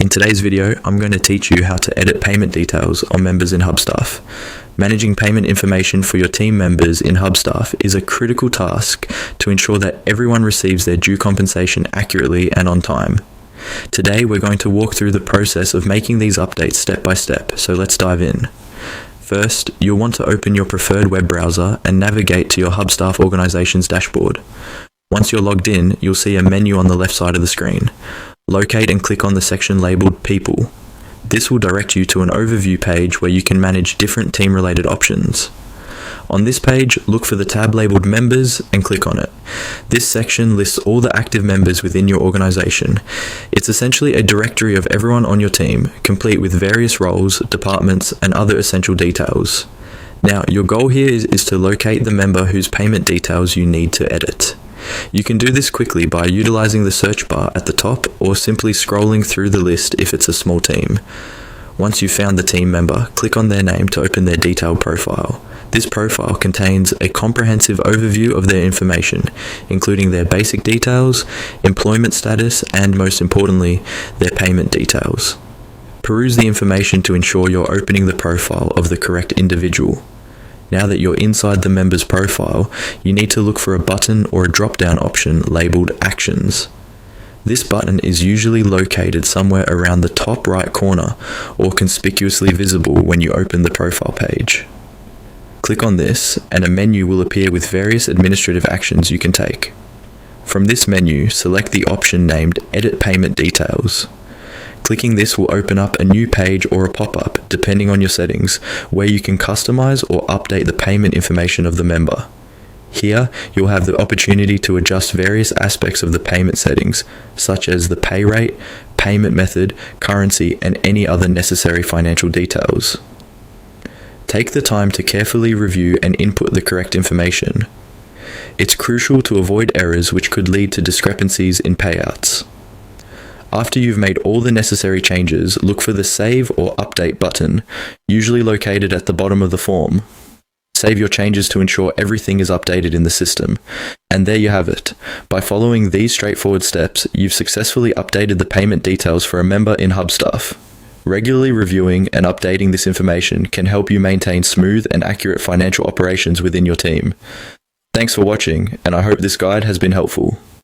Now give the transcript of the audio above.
In today's video, I'm going to teach you how to edit payment details on members in Hubstaff. Managing payment information for your team members in Hubstaff is a critical task to ensure that everyone receives their due compensation accurately and on time. Today, we're going to walk through the process of making these updates step by step, so let's dive in. First, you'll want to open your preferred web browser and navigate to your Hubstaff organization's dashboard. Once you're logged in, you'll see a menu on the left side of the screen. Locate and click on the section labeled People. This will direct you to an overview page where you can manage different team-related options. On this page, look for the tab labeled Members and click on it. This section lists all the active members within your organization. It's essentially a directory of everyone on your team, complete with various roles, departments, and other essential details. Now, your goal here is to locate the member whose payment details you need to edit. You can do this quickly by utilizing the search bar at the top or simply scrolling through the list if it's a small team. Once you've found the team member, click on their name to open their detailed profile. This profile contains a comprehensive overview of their information, including their basic details, employment status, and most importantly, their payment details. Peruse the information to ensure you're opening the profile of the correct individual. Now that you're inside the member's profile, you need to look for a button or a drop-down option labeled Actions. This button is usually located somewhere around the top right corner or conspicuously visible when you open the profile page. Click on this and a menu will appear with various administrative actions you can take. From this menu, select the option named Edit Payment Details. Clicking this will open up a new page or a pop-up, depending on your settings, where you can customize or update the payment information of the member. Here, you'll have the opportunity to adjust various aspects of the payment settings, such as the pay rate, payment method, currency, and any other necessary financial details. Take the time to carefully review and input the correct information. It's crucial to avoid errors which could lead to discrepancies in payouts. After you've made all the necessary changes, look for the Save or Update button, usually located at the bottom of the form. Save your changes to ensure everything is updated in the system. And there you have it. By following these straightforward steps, you've successfully updated the payment details for a member in Hubstaff. Regularly reviewing and updating this information can help you maintain smooth and accurate financial operations within your team. Thanks for watching, and I hope this guide has been helpful.